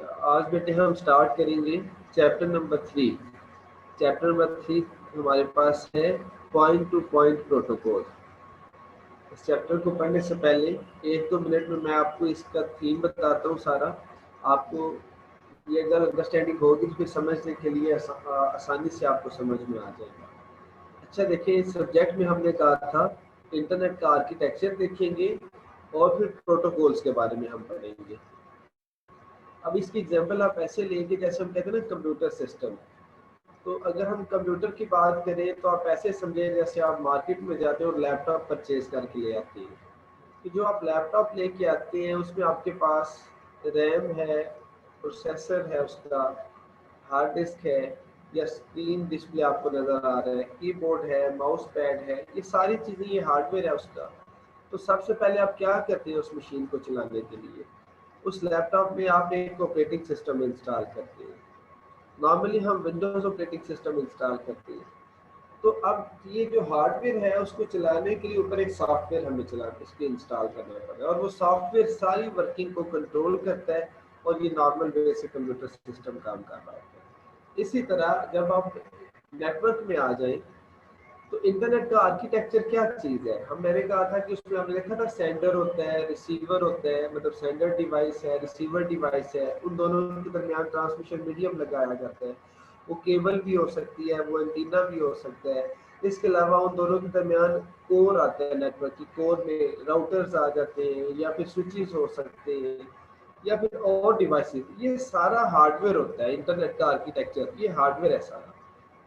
आज बेटे हम स्टार्ट करेंगे चैप्टर नंबर 3। चैप्टर नंबर 3 हमारे पास है पॉइंट टू पॉइंट प्रोटोकॉल। इस चैप्टर को पढ़ने से पहले 1-2 मिनट में मैं आपको इसका थीम बताता हूँ सारा। आपको ये अगर अंडरस्टैंडिंग होगी तो फिर समझने के लिए आसानी से आपको समझ में आ जाएगा। अच्छा देखिए, इस सब्जेक्ट में हमने कहा था इंटरनेट का आर्किटेक्चर देखेंगे और फिर प्रोटोकॉल्स के बारे में हम पढ़ेंगे। अब इसकी एग्जांपल आप ऐसे लेंगे जैसे हम कहते हैं ना कंप्यूटर सिस्टम। तो अगर हम कंप्यूटर की बात करें तो आप ऐसे समझें जैसे आप मार्केट में जाते हैं और लैपटॉप परचेज करके ले आते हैं। तो जो आप लैपटॉप लेके आते हैं उसमें आपके पास रैम है, प्रोसेसर है, उसका हार्ड डिस्क है या स्क्रीन डिस्प्ले आपको नज़र आ रहा है, कीबोर्ड है, माउस पैड है, ये सारी चीज़ें, ये हार्डवेयर है उसका। तो सबसे पहले आप क्या करते हैं उस मशीन को चलाने के लिए? उस लैपटॉप में आप एक ऑपरेटिंग सिस्टम इंस्टॉल करते हैं। नॉर्मली हम विंडोज ऑपरेटिंग सिस्टम इंस्टॉल करते हैं। तो अब ये जो हार्डवेयर है उसको चलाने के लिए ऊपर एक सॉफ्टवेयर हमें इसके इंस्टॉल करना पड़ेगा और वो सॉफ्टवेयर सारी वर्किंग को कंट्रोल करता है और ये नॉर्मल वे से कंप्यूटर सिस्टम काम कर रहा होता है। इसी तरह जब आप नेटवर्क में आ जाएं तो इंटरनेट का आर्किटेक्चर क्या चीज़ है? मैंने कहा था कि उसमें हमने देखा था सेंडर होता है, रिसीवर होता है, मतलब सेंडर डिवाइस है, रिसीवर डिवाइस है, उन दोनों के दरमियान ट्रांसमिशन मीडियम लगाया जाता है। वो केबल भी हो सकती है, वो एंटीना भी हो सकता है। इसके अलावा उन दोनों के दरमियान कोर आता है, नेटवर्क की कोर में राउटर्स आ जाते हैं या फिर स्विचेस हो सकते हैं या फिर और डिवाइसेस। ये सारा हार्डवेयर होता है। इंटरनेट का आर्किटेक्चर ये हार्डवेयर है सारा।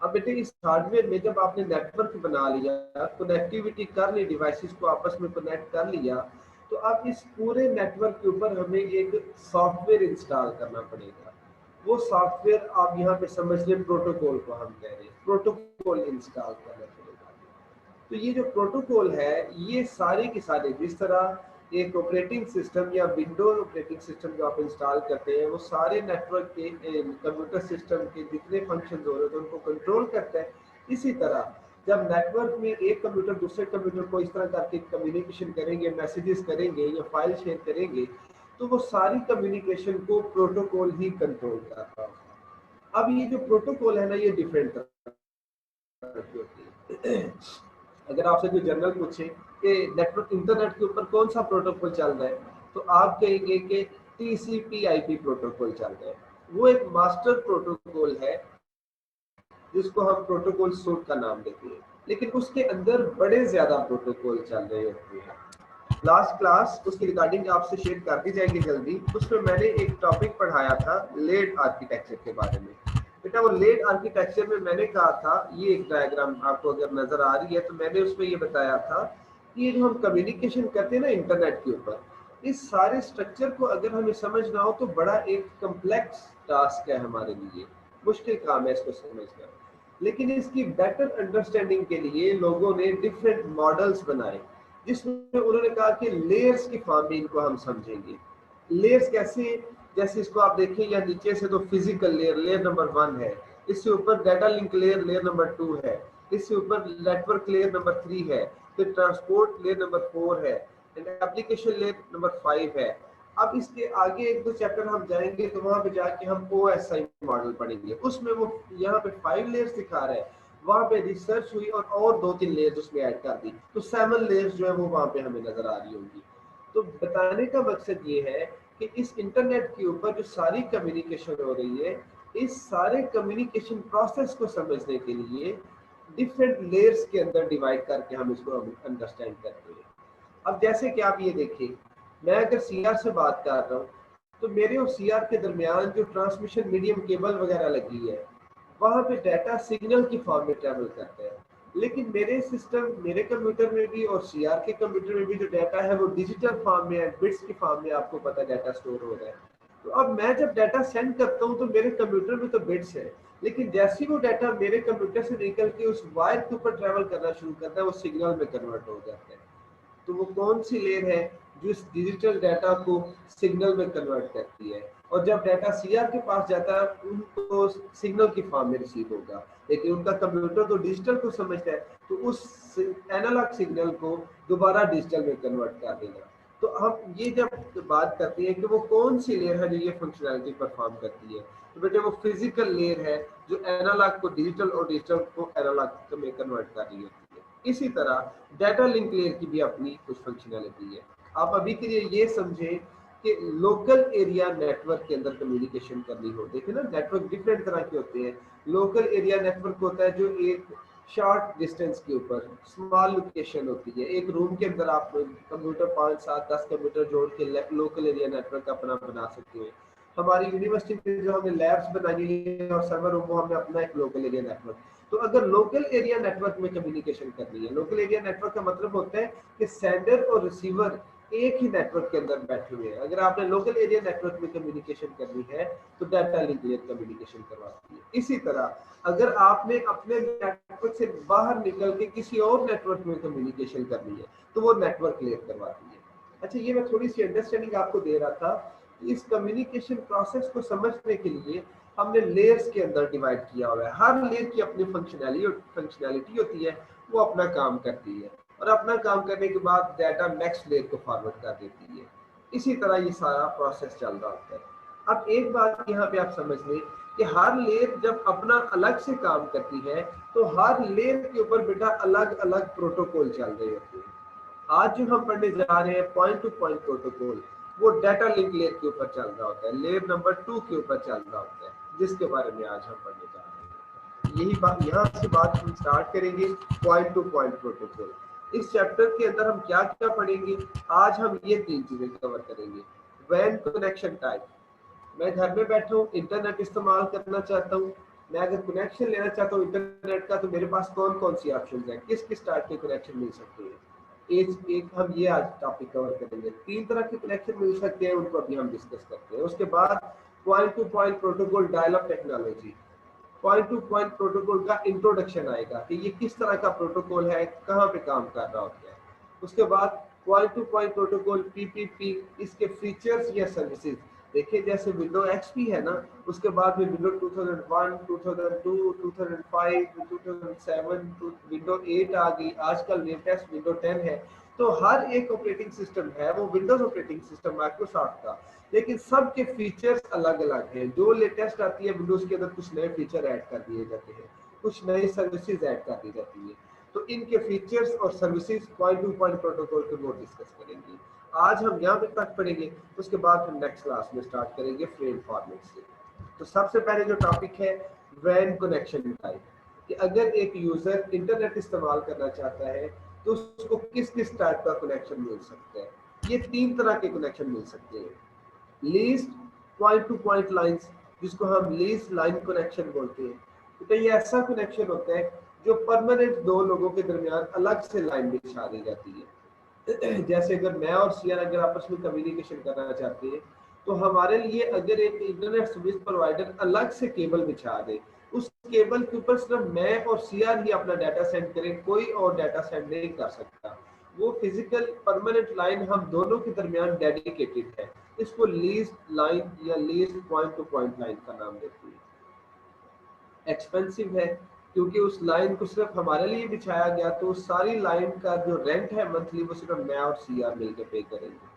अब बेटे इस हार्डवेयर में जब आपने नेटवर्क बना लिया, कनेक्टिविटी कर ली, डिवाइसेस को आपस में कनेक्ट कर लिया, तो अब इस पूरे नेटवर्क के ऊपर हमें एक सॉफ्टवेयर इंस्टॉल करना पड़ेगा। वो सॉफ्टवेयर आप यहाँ पे समझ लें, प्रोटोकॉल को हम कह रहे हैं, प्रोटोकॉल इंस्टॉल करना पड़ेगा। तो ये जो प्रोटोकॉल है ये सारे के सारे, जिस तरह एक ऑपरेटिंग सिस्टम या विंडोज ऑपरेटिंग सिस्टम जो आप इंस्टॉल करते हैं वो सारे नेटवर्क के कंप्यूटर सिस्टम के जितने फंक्शन हो रहे हैं उनको कंट्रोल करता है। इसी तरह जब नेटवर्क में एक कंप्यूटर दूसरे कंप्यूटर को इस तरह करके कम्युनिकेशन करेंगे, मैसेजेस करेंगे या फाइल शेयर करेंगे, तो वो सारी कम्युनिकेशन को प्रोटोकॉल ही कंट्रोल कर रहा होगा। अब ये जो प्रोटोकॉल है ना, ये डिफरेंट तरह की होती है। अगर आपसे कोई जनरल पूछे कि नेटवर्क इंटरनेट के ऊपर कौन सा प्रोटोकॉल चल रहा है, तो आप कहेंगे कि TCP/IP प्रोटोकॉल चल रहा है। वो एक मास्टर प्रोटोकॉल है जिसको हम प्रोटोकॉल सूट का नाम देते हैं, लेकिन उसके अंदर बड़े ज्यादा प्रोटोकॉल चल रहे होते हैं। लास्ट क्लास उसकी रिकॉर्डिंग आपसे शेयर कर दी जाएगी जल्दी। उसमें मैंने एक टॉपिक पढ़ाया था लेड आर्किटेक्चर के बारे में। बेटा वो लेड आर्किटेक्चर में मैंने कहा था, ये एक डायग्राम आपको अगर नजर आ रही है तो मैंने उसमें ये बताया था कि ये जो हम कम्युनिकेशन करते हैं ना इंटरनेट के ऊपर, इस सारे स्ट्रक्चर को अगर हमें समझना हो तो बड़ा एक कम्प्लेक्स टास्क है हमारे लिए, मुश्किल काम है इसको समझना। लेकिन इसकी बेटर अंडरस्टैंडिंग के लिए लोगों ने डिफरेंट मॉडल्स बनाए जिसमें उन्होंने कहा कि लेयर्स की फॉर्म में इनको हम समझेंगे। लेयर्स कैसे? जैसे इसको आप देखें या नीचे से तो फिजिकल लेयर, लेयर नंबर 1 है। इससे ऊपर data link layer, layer number 2 है। इससे ऊपर नेटवर्क लेयर नंबर 3 है। फिर ट्रांसपोर्ट लेयर नंबर 4 है एंड एप्लीकेशन लेयर नंबर 5 है। अब इसके आगे 1-2 चैप्टर हम जाएंगे तो वहां पे जाके हम OSI मॉडल पढ़ेंगे। उसमें वो यहाँ पे 5 लेयर्स दिखा रहा है, वहां पे रिसर्च हुई और 2-3 लेयर्स उसमें ऐड कर दी, तो 7 लेयर्स जो है वो वहां पे हमें नजर आ रही होंगी। तो बताने का मकसद ये है कि इस इंटरनेट के ऊपर जो सारी कम्युनिकेशन हो रही है, इस सारे कम्युनिकेशन प्रोसेस को समझने के लिए डिफरेंट लेयर्स के अंदर डिवाइड करके हम इसको अंडरस्टैंड करते हैं। अब जैसे कि आप ये देखिए, मैं अगर CR से बात कर रहा हूँ तो मेरे और CR के दरमियान जो ट्रांसमिशन मीडियम केबल वगैरह लगी है, वहां पे डाटा सिग्नल की फॉर्म में ट्रेवल करता है। लेकिन मेरे सिस्टम, मेरे कंप्यूटर में भी और CR के कंप्यूटर में भी जो डाटा है वो डिजिटल फॉर्म में है, बिट्स की फॉर्म में आपको पता है डाटा स्टोर हो रहा है। तो अब मैं जब डाटा सेंड करता हूँ तो मेरे कंप्यूटर में तो बिट्स है, लेकिन जैसे ही वो डाटा मेरे कंप्यूटर से निकल के उस वायर के ऊपर ट्रेवल करना शुरू करता है वो सिग्नल में कन्वर्ट हो जाता है। तो वो कौन सी लेयर है जो इस डिजिटल डाटा को सिग्नल में कन्वर्ट करती है? और जब डाटा CR के पास जाता है उनको सिग्नल की फॉर्म में रिसीव होगा, लेकिन उनका कंप्यूटर तो डिजिटल को समझता है, तो उस एनालॉग सिग्नल को दोबारा डिजिटल में कन्वर्ट कर देगा। तो हम ये जब बात करते हैं कि वो कौन सी लेयर है जो ये फंक्शनैलिटी परफॉर्म करती है, तो बेटे वो फिजिकल लेयर है जो एनालॉग को डिजिटल और डिजिटल को एनालॉग में कन्वर्ट कर रही होती है। इसी तरह डाटा लिंक लेयर की भी अपनी कुछ फंक्शनैलिटी है। आप अभी के लिए ये समझें कि लोकल एरिया नेटवर्क के अंदर कम्युनिकेशन करनी हो, देखिए ना नेटवर्क डिफरेंट तरह के होते हैं। लोकल एरिया नेटवर्क होता है जो एक शॉर्ट डिस्टेंस के ऊपर स्मॉल लोकेशन होती है, एक रूम के अंदर आप कंप्यूटर 5 7 10 कंप्यूटर जोड़ के लोकल एरिया नेटवर्क अपना बना सकते हैं। हमारी यूनिवर्सिटी में जो हमने लैब्स बनाई है और सर्वर रूम, वो हमने अपना एक लोकल एरिया नेटवर्क। तो अगर लोकल एरिया नेटवर्क में कम्युनिकेशन करनी है, लोकल एरिया नेटवर्क का मतलब होता है कि सेंडर और रिसीवर एक ही नेटवर्क के अंदर बैठे हुए हैं। अगर आपने लोकल एरिया नेटवर्क में कम्युनिकेशन करनी है तो डाटा लिंक लेयर कम्युनिकेशन करवाती है। इसी तरह अगर आपने अपने नेटवर्क से बाहर निकल के किसी और नेटवर्क में कम्युनिकेशन करनी है तो वो नेटवर्क लेयर करवाती है। अच्छा, ये मैं थोड़ी सी अंडरस्टैंडिंग आपको दे रहा था। इस कम्युनिकेशन प्रोसेस को समझने के लिए हमने लेयर्स के अंदर डिवाइड किया हुआ है। हर लेयर की अपनी फंक्शनैलिटी होती है, वो अपना काम करती है और अपना काम करने के बाद डाटा नेक्स्ट लेयर को फॉरवर्ड कर देती है। इसी तरह ये सारा प्रोसेस चल रहा होता है। अब एक बात यहाँ पे आप समझ लें कि हर लेयर जब अपना अलग से काम करती है तो हर लेयर के ऊपर बेटा अलग अलग प्रोटोकॉल चल रहे होते हैं। आज जो हम पढ़ने जा रहे हैं पॉइंट टू पॉइंट प्रोटोकॉल, वो डाटा लिंक लेयर के ऊपर चल रहा होता है, लेयर नंबर 2 के ऊपर चल रहा होता है, जिसके बारे में आज हम पढ़ने जा रहे हैं। यही बात यहाँ से बात हम स्टार्ट करेंगे, पॉइंट टू पॉइंट प्रोटोकॉल। इस चैप्टर के अंदर हम क्या क्या पढ़ेंगे, आज हम ये 3 चीजें कवर करेंगे। वैन कनेक्शन टाइप, मैं घर में बैठा हूँ, इंटरनेट इस्तेमाल करना चाहता हूँ, मैं अगर कनेक्शन लेना चाहता हूँ इंटरनेट का, तो मेरे पास कौन कौन सी ऑप्शन है, किस किस टाइप के कनेक्शन मिल सकते हैं। एक हम ये आज टॉपिक कवर करेंगे। 3 तरह के कनेक्शन मिल सकते हैं, उनको अभी हम डिस्कस करते हैं। उसके बाद point to point protocol dial-up technology, point to point protocol का इंट्रोडक्शन आएगा कि ये किस तरह का प्रोटोकॉल है, कहाँ पे काम कर रहा होता है। उसके बाद point to point protocol PPP, इसके फीचर्स या सर्विसेज। देखिए जैसे विंडो एक्सपी है ना, उसके बाद में विंडो 2001, 2002, 2005, 2007, विंडो 8 आ गई, आजकल लेटेस्ट विंडो 10 है। तो हर एक ऑपरेटिंग सिस्टम है वो विंडोज ऑपरेटिंग सिस्टम माइक्रोसॉफ्ट का, लेकिन सबके फीचर्स अलग अलग हैं। जो लेटेस्ट आती है विंडोज के अंदर कुछ नए फीचर ऐड कर दिए जाते हैं, कुछ नई सर्विसेज ऐड कर दी जाती है। तो इनके फीचर्स और services point to point protocol के वो डिस्कस करेंगे। आज हम यहाँ पे तक पढ़ेंगे, उसके बाद हम नेक्स्ट क्लास में स्टार्ट करेंगे फ्रेम फॉर्मेट से। तो सबसे पहले जो टॉपिक है वैन कनेक्शन टाइप, कि अगर एक यूजर इंटरनेट इस्तेमाल करना चाहता है तो उसको किस किस टाइप का कनेक्शन मिल सकता है। ये 3 तरह के कनेक्शन मिल सकते हैं। Least point to point lines, जिसको हम लीस्ट लाइन कनेक्शन बोलते हैं। तो ये ऐसा कनेक्शन होता है जो परमानेंट 2 लोगों के दरमियान अलग से लाइन बिछा दी जाती है। जैसे अगर मैं और सियार अगर आपस में कम्युनिकेशन करना चाहते हैं तो हमारे लिए अगर एक इंटरनेट सर्विस प्रोवाइडर अलग से केबल बिछा दे, उस केबल के ऊपर सिर्फ मैं और सियार ही अपना डाटा सेंड करें, कोई और डाटा सेंड नहीं कर सकता। वो फिजिकल परमानेंट लाइन हम दोनों के दरमियान डेडिकेटेड है। इसको लीस्ट लाइन या least point to point line का नाम देते हैं। एक्सपेंसिव है क्योंकि उस लाइन को सिर्फ हमारे लिए बिछाया गया, तो उस सारी लाइन का जो रेंट है मंथली वो सिर्फ मैं और सियार मिलकर पे करेंगे।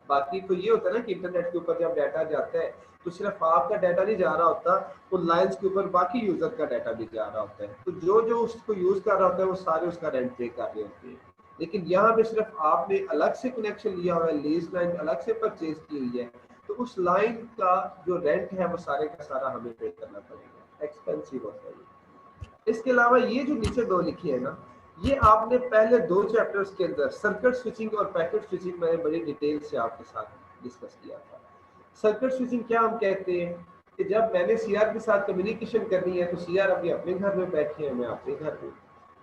बाकी तो ये होता है ना कि इंटरनेट के ऊपर जब डाटा जाता है तो सिर्फ आपका डाटा नहीं जा रहा होता, उन लाइंस के ऊपर बाकी यूजर का डाटा भी जा रहा होता है। तो जो जो उसको यूज कर रहा होता है वो सारे उसका रेंट पे कर रहे होते हैं। लेकिन यहाँ पे सिर्फ आपने अलग से कनेक्शन लिया हुआ है, लीज लाइन अलग से परचेज की हुई है, तो उस लाइन का जो रेंट है वो सारे का सारा हमें पे करना पड़ेगा, एक्सपेंसिव होता है। इसके अलावा ये जो नीचे 2 लिखी है ना, ये आपने पहले 2 चैप्टर्स के अंदर सर्किट स्विचिंग और पैकेट स्विचिंग मैंने बड़ी डिटेल से आपके साथ डिस्कस किया था। सर्किट स्विचिंग क्या हम कहते हैं कि जब मैंने सीआर के साथ कम्युनिकेशन करनी है तो सीआर अभी अपने घर में बैठे हैं, मैं अपने घर में,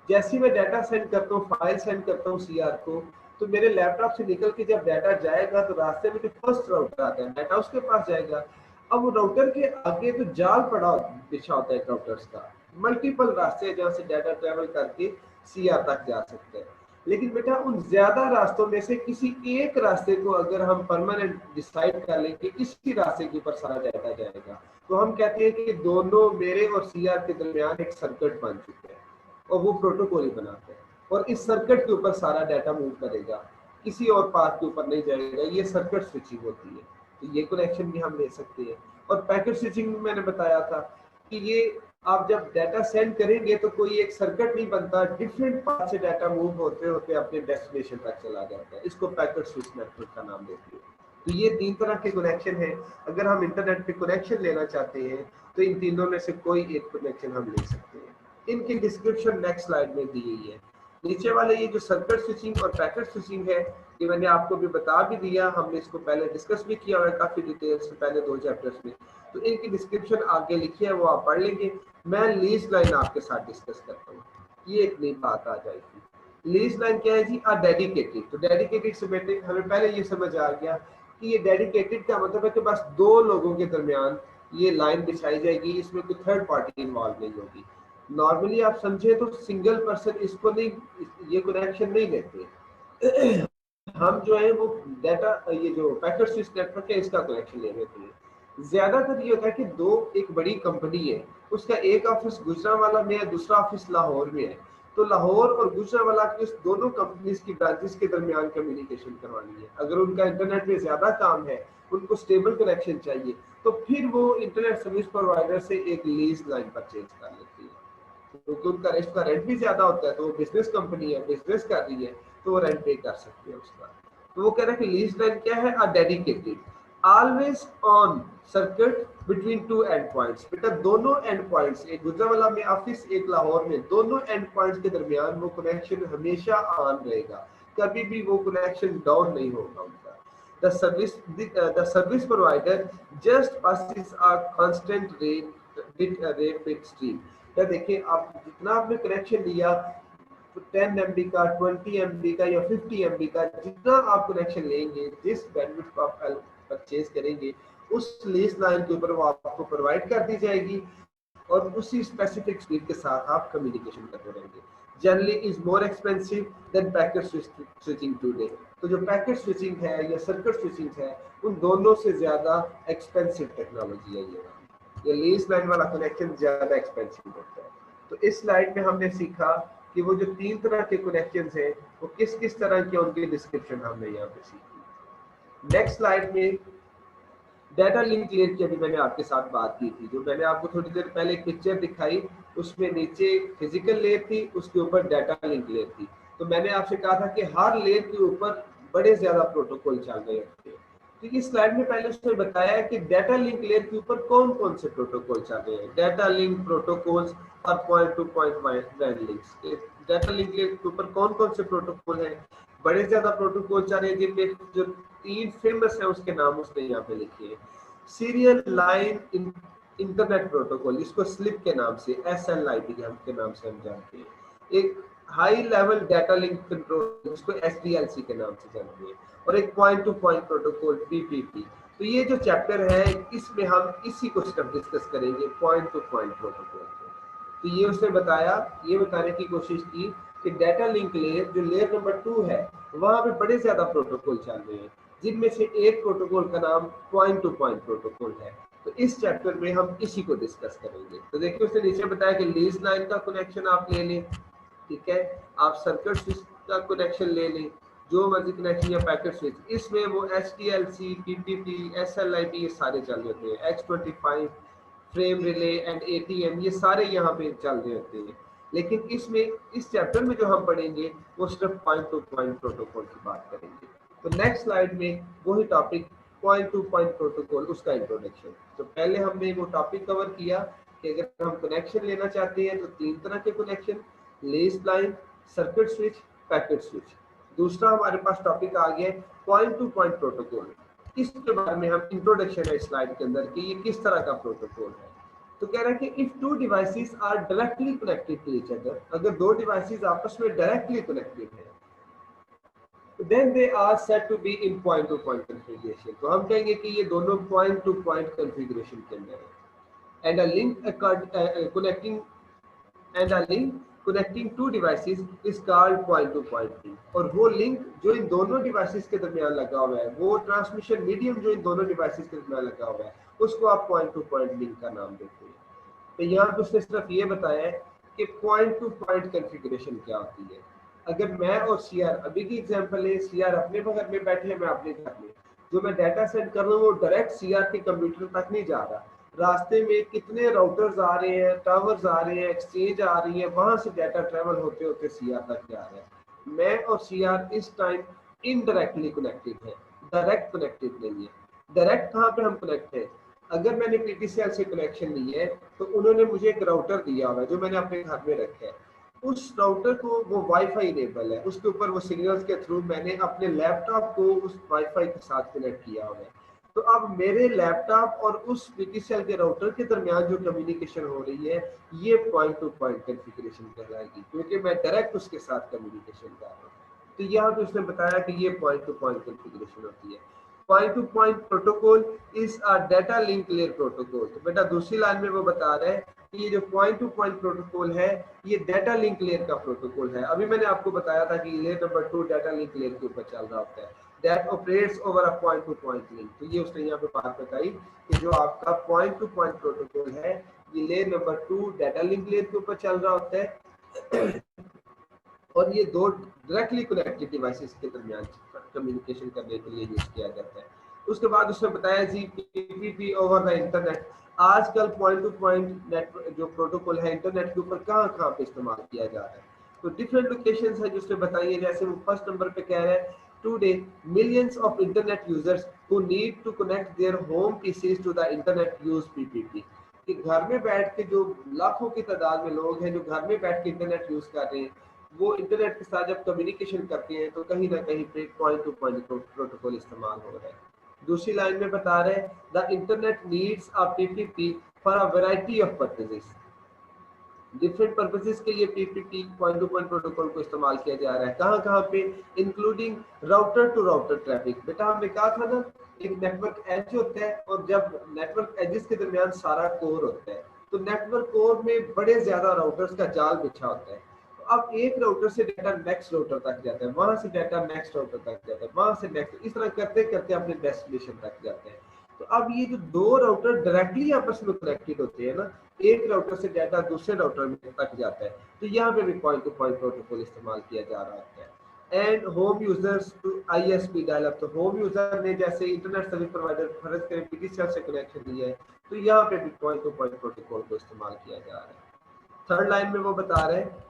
जैसे मैं डाटा सेंड करता हूँ, फाइल सेंड करता हूँ सीआर को, तो मेरे लैपटॉप से निकल के जब डाटा जाएगा तो रास्ते में जो फर्स्ट राउटर आता है डाटा उसके पास जाएगा। अब वो राउटर के आगे तो जाल पड़ा बिछा होता है राउटर्स का, मल्टीपल रास्ते हैं जहाँ से डाटा ट्रेवल करके सीआर तक जा सकते हैं। लेकिन बेटा उन ज्यादा रास्तों में से किसी एक रास्ते को अगर हम परमानेंट डिसाइड कर लें कि इसी रास्ते के ऊपर सारा डाटा जाएगा, तो हम कहते हैं कि दोनों मेरे और सीआर के दरमियान एक सर्किट बन चुके हैं और वो प्रोटोकॉल ही बनाते हैं और इस सर्किट के ऊपर सारा डाटा मूव करेगा। किसी और पाथ के ऊपर नहीं जाएगा, ये सर्किट स्विचिंग होती है। तो ये कनेक्शन भी हम ले सकते हैं। और पैकेट स्विचिंग में मैंने बताया था कि ये आप जब डाटा सेंड करेंगे तो कोई एक सर्किट नहीं बनता, डिफरेंट पाथ से डाटा मूव होते होते अपने डेस्टिनेशन तक चला जाता है। इसको पैकेट स्विच नेटवर्क का नाम देते हैं। तो ये 3 तरह के कनेक्शन है। अगर हम इंटरनेट पे कनेक्शन लेना चाहते हैं तो इन तीनों में से कोई एक कनेक्शन हम ले सकते हैं। इनकी डिस्क्रिप्शन नेक्स्ट स्लाइड में दी गई है। नीचे वाले ये जो सर्किट स्विचिंग और पैकेट स्विचिंग है, ये मैंने आपको भी बता भी दिया, हमने इसको पहले डिस्कस भी किया हुआ है काफी डिटेल से पहले 2 चैप्टर्स में। तो इनकी डिस्क्रिप्शन आगे लिखी है, वो आप पढ़ लेंगे। मैं लीज लाइन आपके साथ डिस्कस करता हूँ, ये एक नई बात आ जाएगी। लीज लाइन क्या है जी? डेडिकेटेड। तो डेडिकेटेड से बेटे हमें पहले ये समझ आ गया कि ये डेडिकेटेड का मतलब है कि बस 2 लोगों के दरमियान ये लाइन बिछाई जाएगी, इसमें कोई थर्ड पार्टी इन्वॉल्व नहीं होगी। नॉर्मली आप समझे तो सिंगल पर्सन इसको नहीं, ये कनेक्शन नहीं लेते। हम जो है वो डाटा, ये जो पैकेट स्विच नेटवर्क है इसका कनेक्शन ले लेते हैं। ज्यादातर ये होता है कि एक बड़ी कंपनी है, उसका एक ऑफिस गुजरांवाला में है, दूसरा ऑफिस लाहौर में है। तो लाहौर और गुजरांवाला की उस दोनों कंपनीज की ब्रांचेस के दरमियान कम्युनिकेशन करवानी है। अगर उनका इंटरनेट में ज्यादा काम है, उनको स्टेबल कनेक्शन चाहिए, तो फिर वो इंटरनेट सर्विस प्रोवाइडर से एक लीज लाइन परचेज कर लेती है। क्योंकि उनका उसका रेंट भी ज्यादा होता है, तो वो बिजनेस कंपनी है, बिजनेस कर रही है, तो वो रेंट पे कर सकती है उसका। तो वो कह रहा है कि लीज लाइन क्या है? Dedicated always on circuit between 2 and points. बेटा दोनों एंड पॉइंट्स, एक गुजरांवाला में ऑफिस, एक लाहौर में, दोनों एंड पॉइंट्स के दरमियान वो कनेक्शन हमेशा ऑन रहेगा, कभी भी वो कनेक्शन डाउन नहीं होगा उनका। The service provider just passes a constant rate bit stream। या देखिए आप जितना आपने कनेक्शन लिया, 10 MB का, 20 MB का या 50 MB का, जितना आप कनेक्शन लेंगे, जिस बैंडविड्थ को आप परचेज करेंगे, उस लीज लाइन के ऊपर वो आपको प्रोवाइड कर दी जाएगी और उसी स्पेसिफिक स्पीड के साथ आप कम्युनिकेशन करते रहेंगे। Generally is more expensive than packet switching today. तो जो पैकेट स्विचिंग है या सर्किट स्विचिंग है, उन दोनों से ज्यादा एक्सपेंसिव टेक्नोलॉजी है ये लीज लाइन वाला कनेक्शन ज्यादा एक्सपेंसिव होता है। तो इस स्लाइड में हमने सीखा कि वो जो 3 तरह के कनेक्शंस हैं वो किस किस तरह के, उनकी डिस्क्रिप्शन हमने यहाँ पे सीखी। नेक्स्ट स्लाइड में डाटा लिंक लेयर की अभी मैंने आपके साथ बात की थी, जो मैंने आपको थोड़ी देर पहले एक पिक्चर दिखाई, उसमें नीचे फिजिकल लेयर थी, उसके ऊपर डाटा लिंक लेयर थी। तो मैंने आपसे कहा था कि हर लेयर के ऊपर बड़े ज्यादा प्रोटोकॉल चल रहे होते हैं। तो इस स्लाइड में पहले उसने बताया कि डाटा लिंक लेयर के ऊपर कौन कौन से प्रोटोकॉल चल रहे हैं। डाटा लिंक प्रोटोकॉल्स और point to point WAN links. Data link layer के ऊपर कौन कौन से प्रोटोकॉल हैं? बड़े ज्यादा प्रोटोकॉल चल रहे हैं, जिनमें जो 3 फेमस है उसके नाम उसने यहाँ पे लिखे हैं। सीरियल लाइन इंटरनेट प्रोटोकॉल, इसको स्लिप के नाम से, SLIP के नाम से हम जानते हैं। एक high level data link control, इसको SDLC के नाम से जानते हैं। और एक point to point protocol, PPP। तो ये जो चैप्टर है इसमें हम इसी को डिस्कस करेंगे, पॉइंट टू पॉइंट प्रोटोकॉल। तो ये उसने बताया, ये बताने की कोशिश की कि डाटा लिंक लेयर जो लेयर नंबर 2 है, वहां पे बड़े ज्यादा प्रोटोकॉल चल रहे हैं, जिनमें से एक प्रोटोकॉल का नाम पॉइंट टू पॉइंट प्रोटोकॉल है। तो इस चैप्टर में हम इसी को डिस्कस करेंगे। तो देखिए उसने नीचे बताया कि लीज लाइन का कनेक्शन आप ले लें, ठीक है, आप सर्किट स्विच का कनेक्शन ले लें, जो मर्जी कनेक्शन या पैकेट स्विच, इसमें वो SDLC, PPP, SLIP ये सारे चल रहे होते हैं। H25 frame relay and ATM ये सारे यहाँ पे चल रहे होते हैं। लेकिन इसमें इस चैप्टर में जो हम पढ़ेंगे वो सिर्फ पॉइंट टू पॉइंट प्रोटोकॉल की बात करेंगे। तो नेक्स्ट स्लाइड में वही topic, point to point protocol, उसका इंट्रोडक्शन। तो पहले हमने वो टॉपिक कवर किया कि अगर हम कनेक्शन लेना चाहते हैं तो 3 तरह के connection, lease line, circuit switch, packet switch. दूसरा हमारे पास टॉपिक आ गया पॉइंट टू पॉइंट प्रोटोकॉल। इसके बारे में हम इंट्रोडक्शन है स्लाइड के अंदर कि ये किस तरह का प्रोटोकॉल है। तो कह रहा है कि if 2 devices are directly connected to each other, अगर 2 डिवाइसेस आपस में डायरेक्टली कनेक्टेड है, then they are said to be in point to point configuration। तो हम कहेंगे कि ये दोनों पॉइंट टू पॉइंट कॉन्फ़िगरेशन के अंदर है। And a link connecting and a link connecting two devices is called point to point link। और वो लिंक जो इन दोनों डिवाइसेस के दरमियान लगा हुआ है, वो ट्रांसमिशन मीडियम जो इन दोनों डिवाइसेस के दरमियान लगा हुआ है, उसको आप पॉइंट टू पॉइंट लिंक का नाम देते हैं। तो यहाँ पे उसने सिर्फ ये बताया है कि पॉइंट टू पॉइंट कॉन्फ़िगरेशन क्या होती है। अगर मैं और सीआर, अभी की एग्जांपल है, सीआर अपने घर में बैठे हैं, मैं अपने घर में, जो मैं डाटा सेंड कर रहा हूँ वो डायरेक्ट सीआर के कंप्यूटर तक नहीं जा रहा, रास्ते में कितने राउटर्स आ रहे हैं, टावर्स आ रहे हैं, एक्सचेंज आ रही है, वहां से डाटा ट्रेवल होते होते सीआर तक जा रहा है। मैं और सीआर इस टाइम इनडायरेक्टली कनेक्टेड है, डायरेक्ट कनेक्टेड नहीं है। डायरेक्ट कहाँ पे हम कनेक्ट है, अगर मैंने पीटीसीएल से कनेक्शन ली है तो उन्होंने मुझे एक राउटर दिया हुआ है जो मैंने अपने घर में रखा है, उस राउटर को वो वाईफाई इनेबल है, उसके ऊपर वो सिग्नल्स के थ्रू मैंने अपने लैपटॉप को उस वाईफाई के साथ कनेक्ट किया हुआ है। तो अब मेरे लैपटॉप और उस पीटीसीएल के राउटर के दरमियान जो कम्युनिकेशन हो रही है ये पॉइंट टू पॉइंट कॉन्फ़िगरेशन कहलाएगी, क्योंकि मैं डायरेक्ट उसके साथ कम्युनिकेशन कर रहा हूँ। तो यहाँ पे उसने बताया कि ये पॉइंट टू पॉइंट कॉन्फ़िगरेशन होती है। Point to point protocol is a data link layer protocol. तो बेटा दूसरी लाइन में वो बता रहे हैं कि ये जो पॉइंट टू पॉइंट प्रोटोकॉल है ये डाटा लिंक लेयर का प्रोटोकॉल है। अभी मैंने आपको बताया था कि layer number 2 data link layer के ऊपर चल रहा होता है, that operates over a point to point link. तो ये उसने यहाँ पे बात बताई कि जो आपका पॉइंट टू पॉइंट प्रोटोकॉल है ये layer number 2 data link layer के ऊपर चल रहा होता है और ये दो डायरेक्टली कनेक्टेड डिवाइसेस के दरमियान कम्युनिकेशन करने के लिए यूज किया जाता है। उसके बाद उसने बताया जी पीपीपी ओवर द इंटरनेट। आजकल पॉइंट टू पॉइंट नेटवर्क जो प्रोटोकॉल है इंटरनेट के ऊपर कहाँ कहाँ पे इस्तेमाल किया जा रहा है, तो डिफरेंट लोकेशंस है जो उसने बताई है। जैसे वो फर्स्ट नंबर पे कह रहा है today millions of internet users who need to connect their home PCs to the internet use PPP. कि घर में बैठ के जो लाखों की तादाद में लोग हैं जो घर में बैठ के इंटरनेट यूज कर रहे हैं वो इंटरनेट के साथ जब कम्युनिकेशन करते हैं तो कहीं ना कहीं पे पॉइंट टू पॉइंट प्रोटोकॉल इस्तेमाल हो रहा है। दूसरी लाइन में बता रहे हैं the internet needs a PPP for a variety of purposes. Different purposes के लिए PPP point to point protocol को इस्तेमाल किया जा रहा है। कहाँ कहाँ पे, including router to router traffic. बेटा हमने कहा था ना एक नेटवर्क एज होता है और जब नेटवर्क एजेस के दरमियान सारा कोर होता है तो नेटवर्क कोर में बड़े ज्यादा राउटर्स का जाल बिछा होता है। अब एक राउटर से डाटा नेक्स्ट राउटर तक जाता है, वहां से डाटा नेक्स्ट राउटर तक जाता है, वहां से नेक्स्ट, इस तरह करते करते अपने डेस्टिनेशन तक जाते हैं। तो अब ये जो दो राउटर डायरेक्टली आपस में कनेक्टेड होते हैं ना, एक राउटर से डाटा दूसरे राउटर में तक जाता है, तो यहाँ पे भी पॉइंट टू पॉइंट प्रोटोकॉल इस्तेमाल किया जा रहा होता है। And home users to ISP dial up. तो होम यूजर ने जैसे इंटरनेट सर्विस प्रोवाइडर फर्ज करें पीटीसीएल से कनेक्शन दिया है तो यहाँ पे भी पॉइंट टू पॉइंट प्रोटोकॉल को इस्तेमाल किया जा रहा है। थर्ड लाइन में वो बता रहे हैं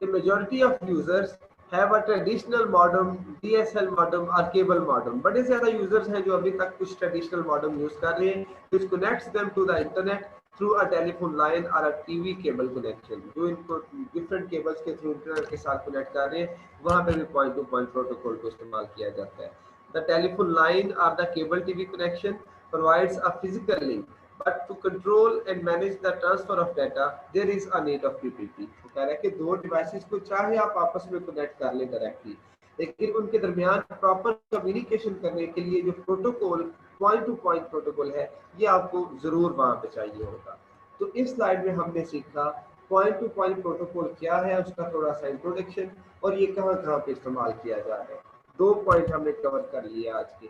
the majority of users have a traditional modem, DSL modem or cable modem। बड़े ज्यादा यूजर्स हैं जो अभी तक कुछ ट्रेडिशनल मॉडम यूज कर रहे हैं which connects them to the internet through a telephone line or a TV cable connection। जो इनको डिफरेंट केबल्स के थ्रू इंटरनेट के साथ कनेक्ट कर रहे हैं वहां पे भी पॉइंट टू पॉइंट प्रोटोकॉल को इस्तेमाल किया जाता है। The telephone line or the cable TV connection provides a physical link but to control and manage the transfer of data there is a need of PPP। तो कह रहा है कि दो डिवाइसेस को चाहे आप आपस में कनेक्ट कर लें डायरेक्टली लेकिन उनके दरमियान प्रॉपर कम्युनिकेशन करने के लिए जो protocol point to point protocol है ये आपको जरूर वहां पे चाहिए होगा। तो इस स्लाइड में हमने सीखा पॉइंट टू पॉइंट प्रोटोकॉल क्या है, उसका थोड़ा सा इंट्रोडक्शन और ये कहाँ कहाँ पे इस्तेमाल किया जा रहा है। दो पॉइंट हमने कवर कर लिए आज के।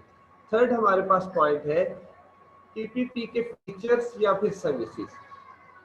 थर्ड हमारे पास पॉइंट है टीपीपी के फीचर्स या फिर सर्विसेज।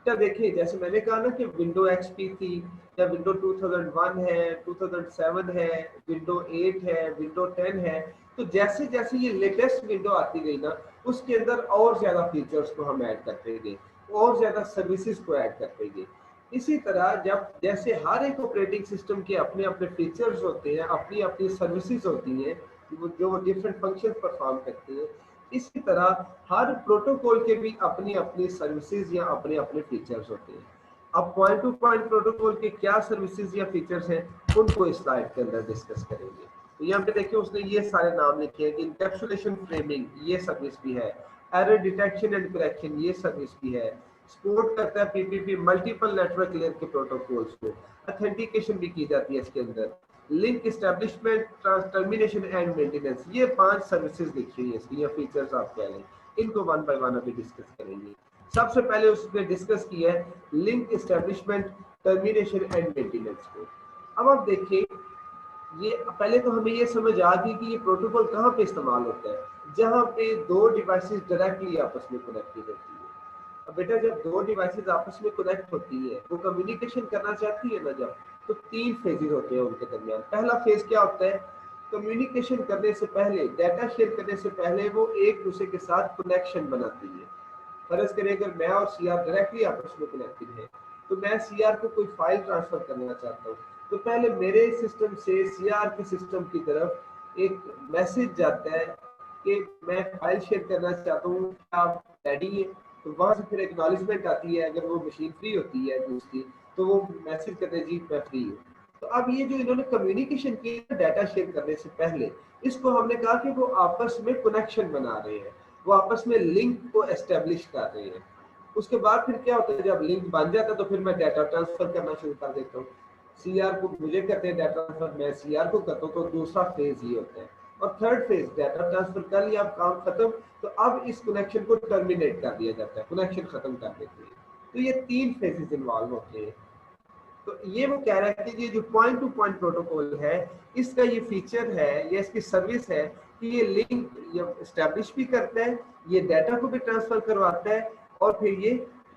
क्या देखिए जैसे मैंने कहा ना कि विंडो एक्सपी थी या विंडो 2001 है, 2007 है, विंडो 8 है, विंडो 10 है, तो जैसे जैसे ये लेटेस्ट विंडो आती गई ना उसके अंदर और ज्यादा फीचर्स को हम ऐड करते गए और ज्यादा सर्विसेज को ऐड करते गए। इसी तरह जब जैसे हर एक ऑपरेटिंग सिस्टम के अपने अपने फीचर्स होते हैं, अपनी अपनी सर्विसेज होती हैं जो वो डिफरेंट फंक्शन परफॉर्म करते हैं, इसी तरह हर प्रोटोकॉल के भी अपनी अपनी सर्विसेज या अपने अपने फीचर्स होते हैं। अब पॉइंट टू पॉइंट प्रोटोकॉल के क्या सर्विसेज या फीचर्स हैं उनको इस स्लाइड के अंदर डिस्कस करेंगे। तो यहाँ पे देखिए उसने ये सारे नाम लिखे हैं कि इंकैप्सुलेशन फ्रेमिंग ये सर्विस भी है, एरर डिटेक्शन एंड करेक्शन ये सर्विस भी है, सपोर्ट करता है पीपीपी मल्टीपल नेटवर्क लेयर के प्रोटोकॉल्स को, ऑथेंटिकेशन भी की जाती है इसके अंदर, link establishment, termination and maintenance. ये 5 सर्विसेज लिखी हुई है इसकी या फीचर्स आप कह लें। इनको वन बाय वन अभी डिस्कस करेंगे। सबसे पहले उसने डिस्कस किया है link establishment, termination and maintenance को। अब आप देखिए ये पहले तो हमें ये समझ आ गई कि ये प्रोटोकॉल कहाँ पे इस्तेमाल होता है, जहाँ पे दो डिवाइसेस डायरेक्टली आपस में कनेक्टेड होती है। अब बेटा जब दो डिवाइसेस आपस में कनेक्ट होती है वो कम्युनिकेशन करना चाहती है ना, जब तो 3 फेजेस होते हैं उनके दरमियान। पहला फेज क्या होता है, कम्युनिकेशन करने से पहले, डाटा शेयर करने से पहले वो एक दूसरे के साथ कनेक्शन बनाती है। फर्ज करें अगर मैं और सीआर डायरेक्टली आपस में कनेक्टेड है, तो मैं सीआर को कोई फाइल ट्रांसफर करना चाहता हूँ, तो पहले मेरे सिस्टम से सीआर के सिस्टम की तरफ एक मैसेज जाता है कि मैं फाइल शेयर करना चाहता हूँ, क्या आप रेडी हैं? तो वहां से फिर एक्नॉलेजमेंट आती है, अगर वो मशीन फ्री होती है दूसरी, तो वो मैसेज करते हैं जी मैं फ्री हूँ। तो अब ये जो इन्होंने कम्युनिकेशन की डाटा शेयर करने से पहले, इसको हमने कहा कि वो आपस में कनेक्शन बना रहे हैं, वो आपस में लिंक को एस्टेब्लिश कर रहे हैं। उसके बाद फिर क्या होता है, जब लिंक बन जाता है तो फिर मैं डाटा ट्रांसफर करना शुरू कर देता हूँ। सीआर को मुझे करते हैं डाटा ट्रांसफर, मैं सीआर को करता हूँ, तो दूसरा फेज ये होता है। और थर्ड फेज, डाटा ट्रांसफर कर लिया, अब काम खत्म, तो अब इस कनेक्शन को टर्मिनेट कर दिया जाता है, कनेक्शन खत्म कर देते हैं। तो ये 3 फेजेस इन्वॉल्व होते हैं। तो ये वो कह रहा है कि ये जो पॉइंट टू पॉइंट प्रोटोकॉल है, इसका ये फीचर है, ये इसकी सर्विस है कि ये लिंक ये एस्टैब्लिश भी करता है, ये डाटा को भी ट्रांसफर करवाता है, और फिर ये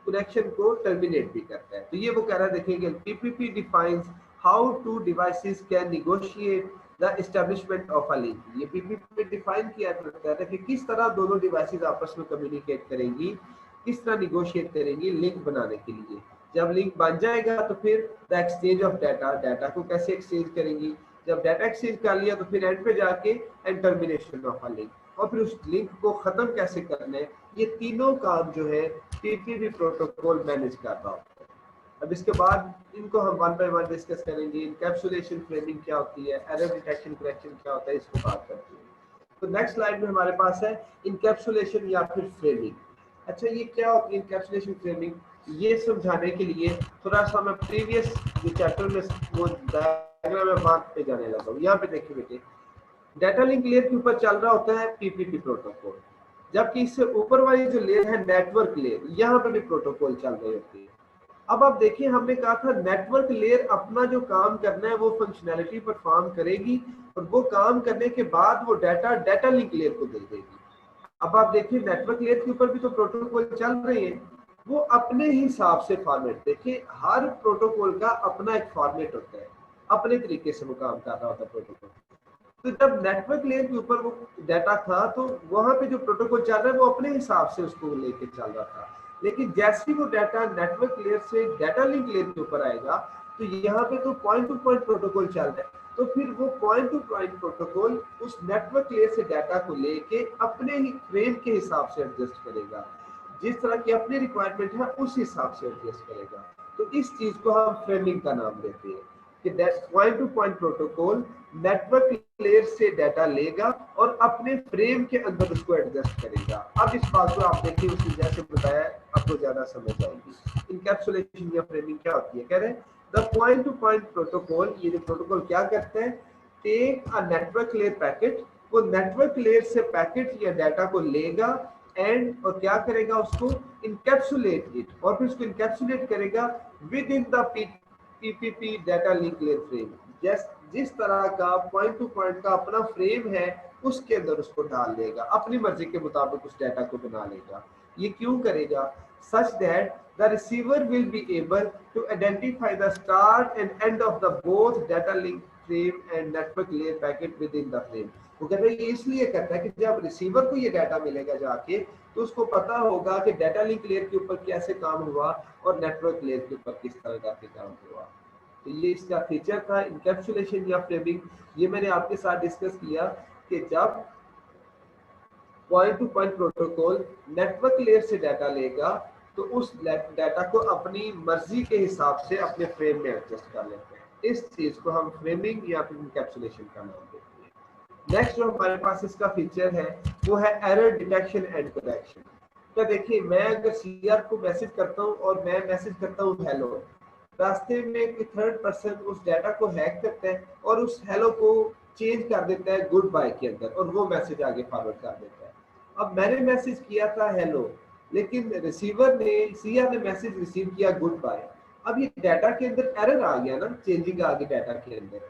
कनेक्शन को टर्मिनेट भी करता है। तो ये वो कह रहा है, देखेंगे PPP defines how two devices can negotiate the establishment of a link. ये पीपीपी डिफाइन किया जाता है कि किस तरह दोनों डिवाइसेस आपस में कम्युनिकेट करेंगी, किस तरह निगोशिएट करेंगी लिंक बनाने के लिए। जब लिंक बन जाएगा तो फिर the exchange of data, data को कैसे एक्सचेंज करेंगी, जब डाटा एक्सचेंज कर लिया तो फिर एंड पे जाके and termination of a link, और फिर उस लिंक को खत्म कैसे करना है। ये तीनों काम जो है पीपीपी प्रोटोकॉल मैनेज कर रहा होता है। अब इसके बाद इनको हम वन बाय वन डिस्कस करेंगे। इनकैप्सुलेशन फ्रेमिंग क्या होती है, एरर डिटेक्शन करेक्शन क्या होता है, इसको बात करते हैं। तो नेक्स्ट स्लाइड में हमारे पास है इनकैप्सुलेशन या फिर फ्रेमिंग। अच्छा, ये क्या होती है इनकैप्सुलेशन फ्रेमिंग, ये समझाने के लिए थोड़ा सा मैं प्रीवियस जो चैप्टर में वो डायग्राम में बात पे जाने लगा हूँ। यहाँ पे देखिए बेटे, डाटा लिंक लेयर के ऊपर चल रहा होता है पीपीपी प्रोटोकॉल, जबकि इससे ऊपर वाली जो लेयर है नेटवर्क लेयर, यहाँ पे भी प्रोटोकॉल चल रहे होते हैं। अब आप देखिए, हमने कहा था नेटवर्क लेयर अपना जो काम करना है वो फंक्शनैलिटी परफॉर्म करेगी, और वो काम करने के बाद वो डाटा डाटा लिंक लेयर को दे देगी। अब आप देखिए नेटवर्क लेयर के ऊपर भी तो प्रोटोकॉल चल रहे हैं, वो अपने हिसाब से फॉर्मेट, देखिए हर प्रोटोकॉल का अपना एक फॉर्मेट होता है, अपने तरीके से वो काम कर रहा होता है प्रोटोकॉल। तो जब नेटवर्क लेयर के ऊपर वो डाटा था, तो वहां पे जो प्रोटोकॉल चल रहा है वो अपने हिसाब से उसको लेके चल रहा था। लेकिन जैसे ही वो डाटा नेटवर्क लेयर से डाटा लिंक लेयर के ऊपर आएगा, तो यहाँ पे तो पॉइंट टू पॉइंट प्रोटोकॉल चल रहा है, तो फिर वो पॉइंट टू पॉइंट प्रोटोकॉल उस नेटवर्क लेयर से डाटा को लेके अपने ही फ्रेम के हिसाब से एडजस्ट करेगा, जिस तरह की अपनी रिक्वायरमेंट है उस हिसाब से एडजस्ट करेगा। तो इस चीज को हम फ्रेमिंग का नाम देते हैं कि point to point protocol network layer से डाटा लेगा और अपने फ्रेम के अंदर उसको एडजस्ट करेगा। अब इस बात को आप देखिए, उसने जैसे बताया आपको ज्यादा समझ आएगी। इनकैप्सुलेशन या फ्रेमिंग क्या होती है, कह रहे हैं the point to point protocol, ये जो प्रोटोकॉल क्या करता है, take a network layer packet, वो नेटवर्क लेयर से पैकेट या डाटा को लेगा एंड और क्या करेगा, उसको इनकैप्सुलेट इट, और फिर उसको इनकैप्सुलेट करेगा with in the PPP data link layer frame. जिस तरह का पॉइंट टू पॉइंट का अपना फ्रेम है उसके अंदर उसको डाल देगा, अपनी मर्जी के मुताबिक उस डाटा को बना लेगा। ये क्यों करेगा, such that the receiver will be able to identify the start and end of the both data link frame and network layer packet within the frame। वो कहते हैं ये इसलिए करता है कि जब रिसीवर को ये डाटा मिलेगा जाके, तो उसको पता होगा कि डाटा लिंक लेयर के ऊपर कैसे काम हुआ और नेटवर्क लेयर के ऊपर किस तरह जाके काम हुआ। तो ये इसका फीचर था इनकैप्सुलेशन या फ्रेमिंग। ये मैंने आपके साथ डिस्कस किया कि जब point to point protocol network layer से डाटा लेगा, तो उस डाटा को अपनी मर्जी के हिसाब से अपने फ्रेम में एडजस्ट कर लेते हैं। इस चीज को हम फ्रेमिंग या फिर इनकैप्सुलेशन का नाम देते हैं। नेक्स्ट जो हमारे पास इसका फीचर है वो है एरर डिटेक्शन एंड करेक्शन। तो देखिए, मैं अगर सीआर को मैसेज करता हूँ और मैं मैसेज करता हूँ हेलो, रास्ते में कोई थर्ड पर्सन उस डाटा को हैक करता है और उस हेलो को चेंज कर देता है गुड बाय के अंदर, और वो मैसेज आगे फॉरवर्ड कर देता है। अब मैंने मैसेज किया था हेलो, लेकिन रिसीवर ने सीआर ने मैसेज रिसीव किया गुड बाय। अब ये डाटा के अंदर एरर आ गया ना, चेंजिंग आ गई डाटा के अंदर।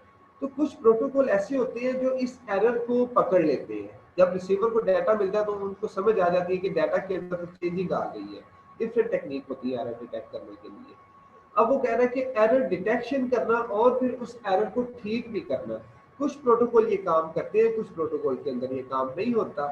तो कुछ प्रोटोकॉल ऐसे होते हैं जो इस एरर को पकड़ लेते हैं। जब रिसीवर को डाटा मिलता है तो उनको समझ आ जाती है कि डाटा के अंदर चेंजिंग आ गई है। डिफरेंट टेक्निक होती है एरर डिटेक्ट करने के लिए। अब वो कह रहा है कि एरर डिटेक्शन करना और फिर उस एरर को ठीक भी करना। कुछ प्रोटोकॉल ये काम करते हैं, कुछ प्रोटोकॉल के अंदर ये काम नहीं होता।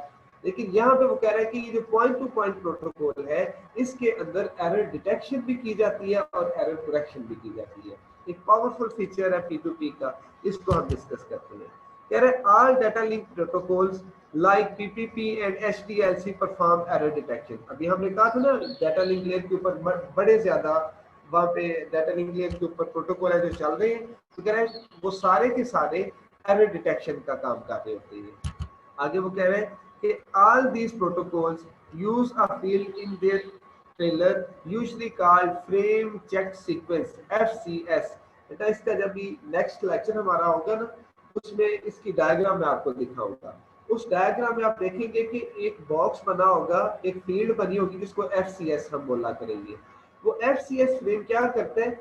लेकिन यहाँ पे वो कह रहा है कि ये जो पॉइंट टू पॉइंट प्रोटोकॉल है, इसके अंदर एरर डिटेक्शन भी की जाती है और एरर करेक्शन भी की जाती है। एक पावरफुल फीचर है P2P का, इसको हम डिस्कस करते हैं। कह रहे हैं all data link protocols like PPP and HDLC perform error detection. अभी हमने कहा था ना डाटा लिंक लेयर के ऊपर बड़े ज्यादा वहाँ पे डाटा लिंक लेयर के ऊपर प्रोटोकॉल है जो चल रहे हैं, तो कह रहे हैं वो सारे के सारे एरर डिटेक्शन का काम कर रहे होते हैं। आगे वो कह रहे हैं कि all these protocols use a field in their trailer usually called frame check sequence FCS। बेटा इसका जब भी नेक्स्ट लेक्चर हमारा होगा ना, उसमें इसकी डायग्राम मैं आपको दिखाऊंगा। उस डायग्राम में आप देखेंगे कि एक बॉक्स बना होगा, एक फील्ड बनी होगी जिसको FCS हम बोला करेंगे। वो FCS फ्रेम क्या करता है,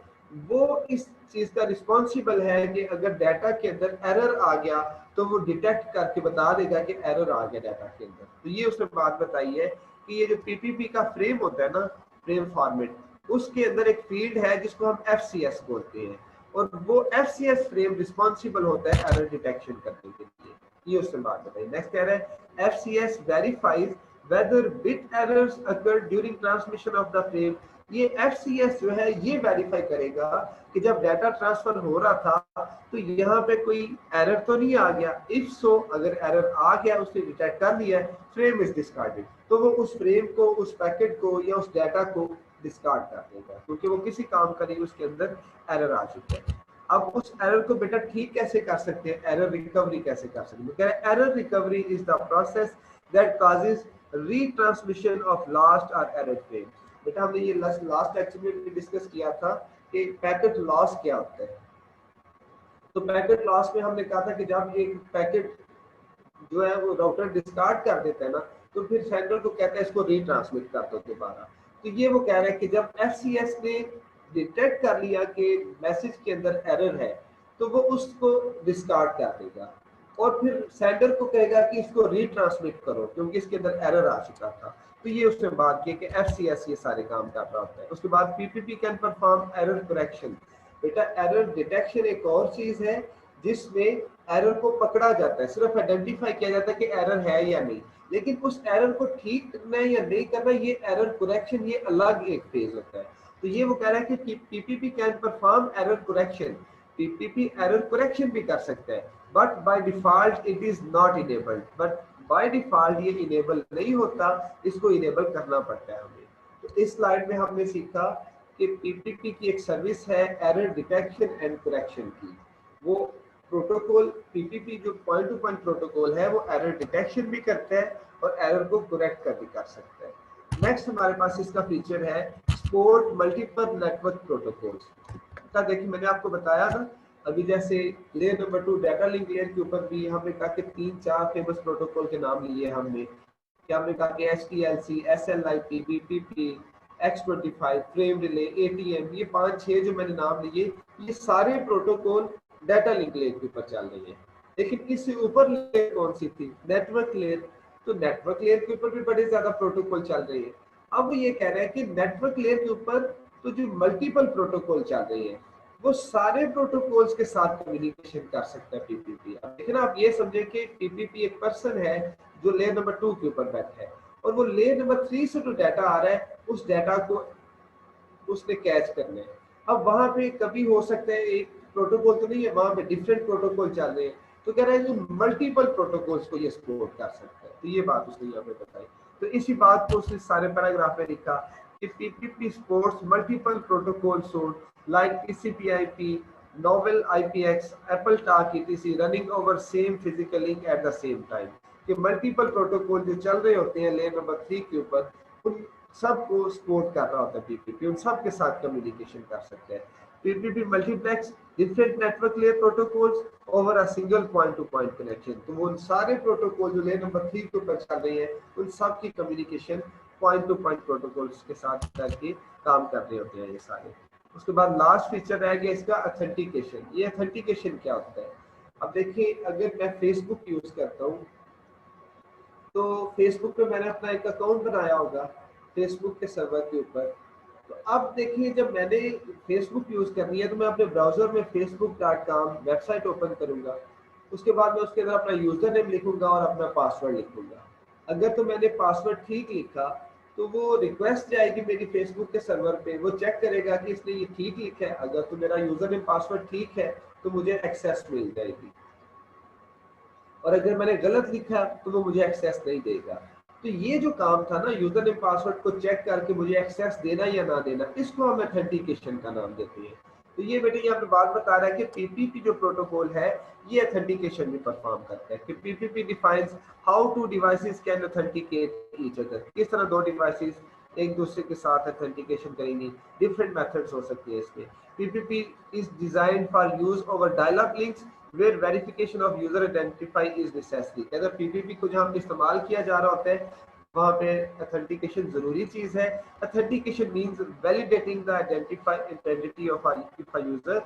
वो इस चीज का रिस्पॉन्सिबल है कि अगर डाटा के अंदर एरर आ गया तो वो डिटेक्ट करके बता देगा कि एरर आ गया डाटा के अंदर। तो ये उसने बात बताई है कि ये जो PPP का फ्रेम होता है ना, फ्रेम फॉर्मेट, उसके अंदर एक फील्ड है जिसको हम FCS बोलते हैं, और वो FCS फ्रेम रिस्पॉन्सिबल होता है एरर डिटेक्शन करने के लिए। ये उसने बात बताई। नेक्स्ट कह रहे हैं FCS verifies whether bit errors occur during transmission of the frame. ये FCS जो है ये वेरीफाई करेगा कि जब डाटा ट्रांसफर हो रहा था तो यहाँ पे कोई एरर तो नहीं आ गया। इफ सो, अगर एरर आ गया, उसने डिटेक्ट कर लिया, फ्रेम इज डिस्कार्डेड, तो वो उस फ्रेम को, उस पैकेट को या उस डाटा को डिस्कार्ड कर देगा, क्योंकि वो किसी काम का नहीं, उसके अंदर एरर आ चुका है। अब उस एरर को बेटा ठीक कैसे कर सकते हैं, एरर रिकवरी कैसे कर सकते हैं? कह रहे हैं error recovery is the process that causes retransmission of last और एरर फ्रेम। बेटा हमने ये लास्ट लेक्चर में भी डिस्कस किया था कि पैकेट लॉस क्या होता है। तो पैकेट लॉस में हमने कहा था कि जब एक पैकेट जो है वो राउटर डिस्कार्ड कर देता है ना, तो फिर सेंडर को कहता है इसको रीट्रांसमिट कर दो दोबारा। तो ये वो कह रहा है कि जब FCS ने डिटेक्ट कर लिया कि मैसेज के अंदर एरर है, तो वो उसको डिस्कार्ड कर देगा और फिर सेंडर को कहेगा कि इसको रीट्रांसमिट करो क्योंकि इसके अंदर एरर आ चुका था। तो ये उसने बात की कि FCS ये सारे काम कर रहा होता है। उसके बाद PPP can perform error correction. बेटा एरर डिटेक्शन एक और चीज है जिसमें एरर को पकड़ा जाता है, सिर्फ आइडेंटिफाई किया जाता है कि एरर है या नहीं, लेकिन उस एरर को ठीक करना है या नहीं करना, ये एरर करेक्शन, ये अलग एक फेज होता है। तो ये वो कह रहा है कि PPP can perform error correction. PPP error correction भी कर सकता है, but by default it is not enabled. But by default ये इनेबल नहीं होता, इसको इनेबल करना पड़ता है हमें। तो इस स्लाइड में हमने सीखा कि PPP की एक सर्विस है एरर डिटेक्शन एंड करेक्शन की। वो प्रोटोकॉल PPP जो पॉइंट टू पॉइंट प्रोटोकॉल है, वो एरर डिटेक्शन भी करता है और एरर को करेक्ट कर भी कर सकता है। नेक्स्ट हमारे पास इसका फीचर है सपोर्ट मल्टीपल नेटवर्क प्रोटोकॉल्स का। देखिए मैंने आपको बताया ना अभी, जैसे layer number 2 data link layer के ऊपर भी हमने कहा कि 3-4 फेमस प्रोटोकॉल के नाम लिए हमने। क्या हमने कहा कि HTLC, SLIP, BPP, X25, frame relay, ATM, ये 5-6 जो मैंने नाम लिए, ये सारे प्रोटोकॉल डाटा लिंक लेयर के ऊपर चल रही है। लेकिन इससे ऊपर लेयर कौन सी थी? Network layer. तो नेटवर्क लेयर के ऊपर भी बड़े ज्यादा प्रोटोकॉल चल रहे हैं। अब ये कह रहे हैं कि नेटवर्क लेयर के ऊपर तो जो मल्टीपल प्रोटोकॉल चल रहे हैं, वो सारे प्रोटोकॉल्स के साथ कम्युनिकेशन कर सकता है PPP। अब देखना आप ये समझे कि PPP एक पर्सन है जो लेयर नंबर 2 के ऊपर बैठा है, और वो लेयर नंबर 3 से जो डाटा आ रहा है, उस डाटा को उसने कैच करना है। अब वहां पे कभी हो सकता है एक प्रोटोकॉल तो नहीं है, वहां पे डिफरेंट प्रोटोकॉल चल रहे हैं, तो कह रहा है कि मल्टीपल प्रोटोकॉल्स को ये सपोर्ट कर सकता है। तो ये बात उसने यहाँ पे बताई। तो इसी बात को उसने सारे पैराग्राफ में लिखा कि PPP supports multiple protocol source like TCP/IP, novel IPX, Apple Talk etc running over same physical link at the same time। कि मल्टीपल प्रोटोकॉल जो चल रहे होते हैं लेयर नंबर 3 के ऊपर, उन सबको सपोर्ट कर रहा होता है PPP, उन सब के साथ कम्युनिकेशन कर सकते हैं। PPP multiplex different network layer protocols over a single point to point connection. तो वो उन सारे प्रोटोकॉल जो लेयर नंबर 3 के ऊपर चल रही है, उन सब की communication point to point protocols के साथ करके काम कर रहे होते हैं ये सारे। उसके बाद लास्ट फीचर रह गया इसका ऑथेंटिकेशन। ये ऑथेंटिकेशन क्या होता है? अब देखिए अगर मैं फेसबुक यूज करता हूँ, तो फेसबुक पे मैंने अपना एक अकाउंट बनाया होगा फेसबुक के सर्वर के ऊपर, तो अब देखिए, जब मैंने फेसबुक यूज करनी है तो मैं अपने ब्राउजर में facebook.com वेबसाइट ओपन करूंगा, उसके बाद मैं उसके अंदर अपना यूजर नेम लिखूंगा और अपना पासवर्ड लिखूंगा। अगर तो मैंने पासवर्ड ठीक लिखा तो वो रिक्वेस्ट जाएगी मेरी फेसबुक के सर्वर पे, वो चेक करेगा कि इसने ये ठीक लिखा है। अगर तो मेरा यूजर नेम पासवर्ड ठीक है तो मुझे एक्सेस मिल जाएगी, और अगर मैंने गलत लिखा तो वो मुझे एक्सेस नहीं देगा। तो ये जो काम था ना, यूजर नेम पासवर्ड को चेक करके मुझे एक्सेस देना या ना देना, इसको हम ऑथेंटिकेशन का नाम देते हैं। तो ये बेटे यहाँ पे बात बता रहा है कि पीपीपी जो प्रोटोकॉल है ये ऑथेंटिकेशन भी परफॉर्म करता है। कि PPP defines how two devices can authenticate each other, किस तरह दो डिवाइसेस एक दूसरे के साथ ऑथेंटिकेशन करेंगे। डिफरेंट मेथड्स हो सकती है इसमें। PPP is designed for use over dial-up links where verification of user identify is necessary। अगर पीपीपी को जहाँ पे इस्तेमाल किया जा रहा होता है वहाँ पे ऑथेंटिकेशन जरूरी चीज है। Authentication means validating the identity of a user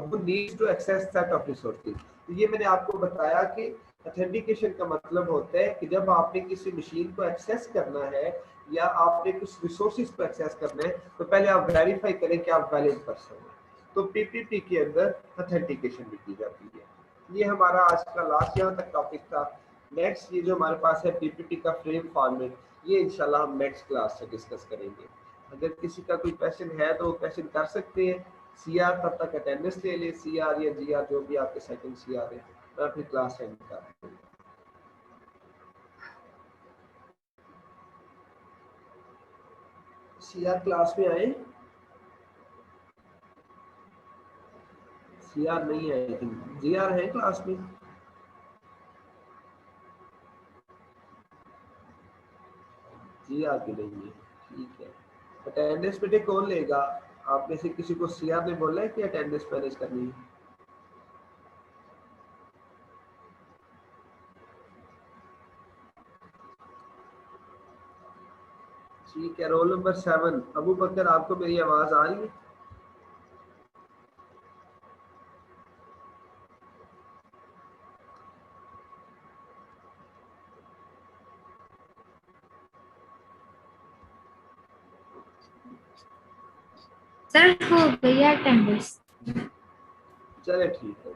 who needs to access set of resources। तो ये मैंने आपको बताया कि ऑथेंटिकेशन का मतलब होता है कि जब आपने किसी मशीन को एक्सेस करना है या आपने कुछ रिसोर्सेज को एक्सेस करना है तो पहले आप वेरीफाई करें कि आप वैलिड पर्सन हैं। तो पीपीपी के अंदर ऑथेंटिकेशन भी की जाती है। ये हमारा आज का लास्ट यहाँ तक टॉपिक था। नेक्स्ट ये जो हमारे पास है पीपीटी का फ्रेम फॉर्मेट, ये इंशाल्लाह हम नेक्स्ट क्लास से डिस्कस करेंगे। अगर किसी का कोई क्वेश्चन है तो वो क्वेश्चन कर सकते हैं। सीआर तब तक अटेंडेंस ले ले, सीआर या जीआर जो भी आपके सेकंड सीआर है, मैं अपनी क्लास एंड कर दूंगा। सीआर क्लास में आए, सीआर नहीं है लेकिन जीआर है क्लास में। जीआर भी नहीं है, ठीक है। अटेंडेंस बेटे कौन लेगा? आप में से किसी को सीआर ने बोला है कि अटेंडेंस मैनेज करनी है? ठीक है। रोल नंबर 7 अबू बकर, आपको मेरी आवाज आ रही है? सर हो गई अटेंडेंस। चले ठीक है।